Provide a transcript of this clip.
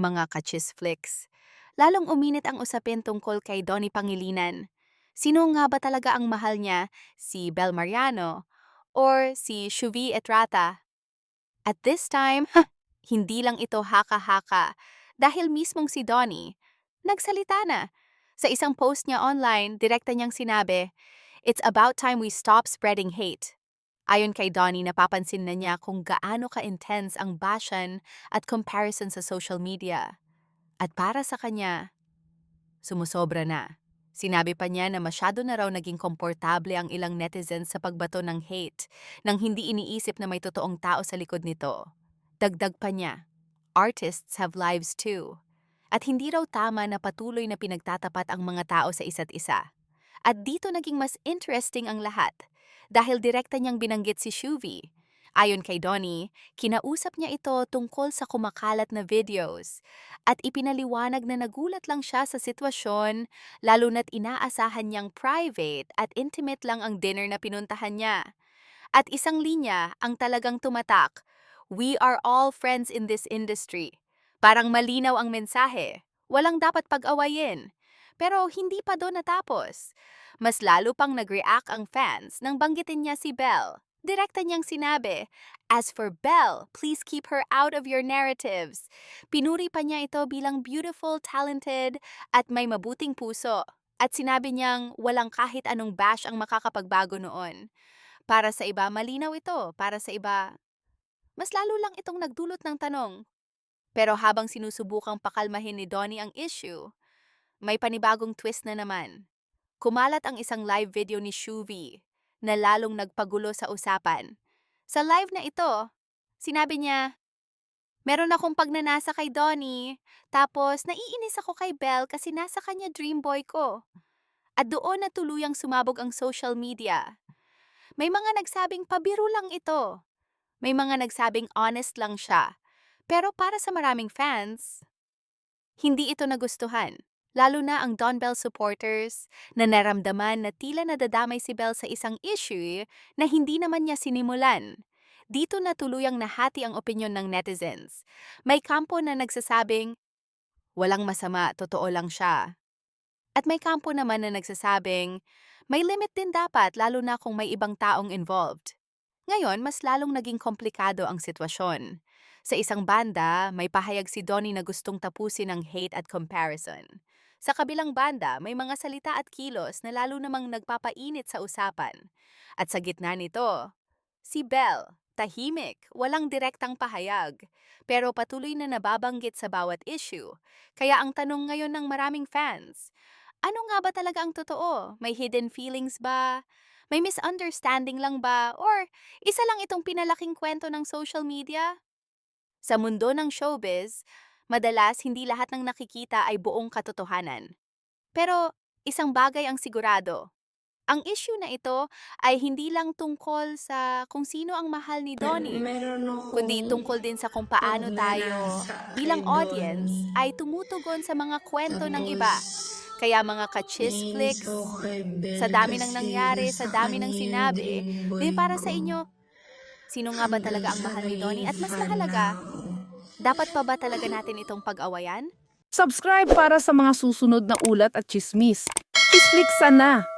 mga kachisflix. Lalong uminit ang usapin tungkol kay Donnie Pangilinan. Sino nga ba talaga ang mahal niya? Si Bel Mariano or si Shuvi Etrata? At this time, hindi lang ito haka-haka dahil mismong si Donnie nagsalita na. Sa isang post niya online, direkta niyang sinabi, "It's about time we stop spreading hate." Ayon kay Donnie, napapansin na niya kung gaano ka-intense ang bashan at comparison sa social media. At para sa kanya, sumusobra na. Sinabi pa niya na masyado na raw naging komportable ang ilang netizens sa pagbato ng hate nang hindi iniisip na may totoong tao sa likod nito. Dagdag pa niya, artists have lives too. At hindi raw tama na patuloy na pinagtatapat ang mga tao sa isa't isa. At dito naging mas interesting ang lahat dahil direkta niyang binanggit si Shuvi. Ayon kay Donnie, kinausap niya ito tungkol sa kumakalat na videos at ipinaliwanag na nagulat lang siya sa sitwasyon lalo na't inaasahan niyang private at intimate lang ang dinner na pinuntahan niya. At isang linya ang talagang tumatak, "We are all friends in this industry." Parang malinaw ang mensahe, walang dapat pag-awayin. Pero hindi pa doon natapos. Mas lalo pang nag-react ang fans nang banggitin niya si Belle. Direkta niyang sinabi, "As for Belle, please keep her out of your narratives." Pinuri pa niya ito bilang beautiful, talented, at may mabuting puso. At sinabi niyang walang kahit anong bash ang makakapagbago noon. Para sa iba, malinaw ito. Para sa iba, mas lalo lang itong nagdulot ng tanong. Pero habang sinusubukang pakalmahin ni Donnie ang issue, may panibagong twist na naman. Kumalat ang isang live video ni Shuvi na lalong nagpagulo sa usapan. Sa live na ito, sinabi niya, "Meron akong pagnanasa kay Donnie, tapos naiinis ako kay Belle kasi nasa kanya dream boy ko." At doon na tuluyang sumabog ang social media. May mga nagsabing pabiro lang ito. May mga nagsabing honest lang siya. Pero para sa maraming fans, hindi ito nagustuhan. Lalo na ang Don Bell supporters na naramdaman na tila nadadamay si Bell sa isang issue na hindi naman niya sinimulan. Dito na tuluyang nahati ang opinyon ng netizens. May kampo na nagsasabing, walang masama, totoo lang siya. At may kampo naman na nagsasabing, may limit din dapat lalo na kung may ibang taong involved. Ngayon, mas lalong naging komplikado ang sitwasyon. Sa isang banda, may pahayag si Donnie na gustong tapusin ang hate at comparison. Sa kabilang banda, may mga salita at kilos na lalo namang nagpapainit sa usapan. At sa gitna nito, si Belle, tahimik, walang direktang pahayag, pero patuloy na nababanggit sa bawat issue. Kaya ang tanong ngayon ng maraming fans, ano nga ba talaga ang totoo? May hidden feelings ba? May misunderstanding lang ba? Or isa lang itong pinalaking kwento ng social media? Sa mundo ng showbiz, madalas hindi lahat ng nakikita ay buong katotohanan. Pero isang bagay ang sigurado. Ang issue na ito ay hindi lang tungkol sa kung sino ang mahal ni Donnie, Meron kundi akong tungkol din sa kung paano tayo pagnanasa kay bilang audience Donnie. ay tumutugon sa mga kwento ng Tapos, iba. Kaya mga ka-cheese naiinis ako flicks, kay sa Belle dami ng kasi nangyari, sa nasa dami ng kanya yung sinabi, dream di boy para sa ko. inyo, sino nga ba Hanggang talaga ang sa mahal ni Donnie? naging At mas fan na mahalaga, ako. dapat pa ba talaga natin itong pag-awayan? Subscribe para sa mga susunod na ulat at chismis. Isflix sana!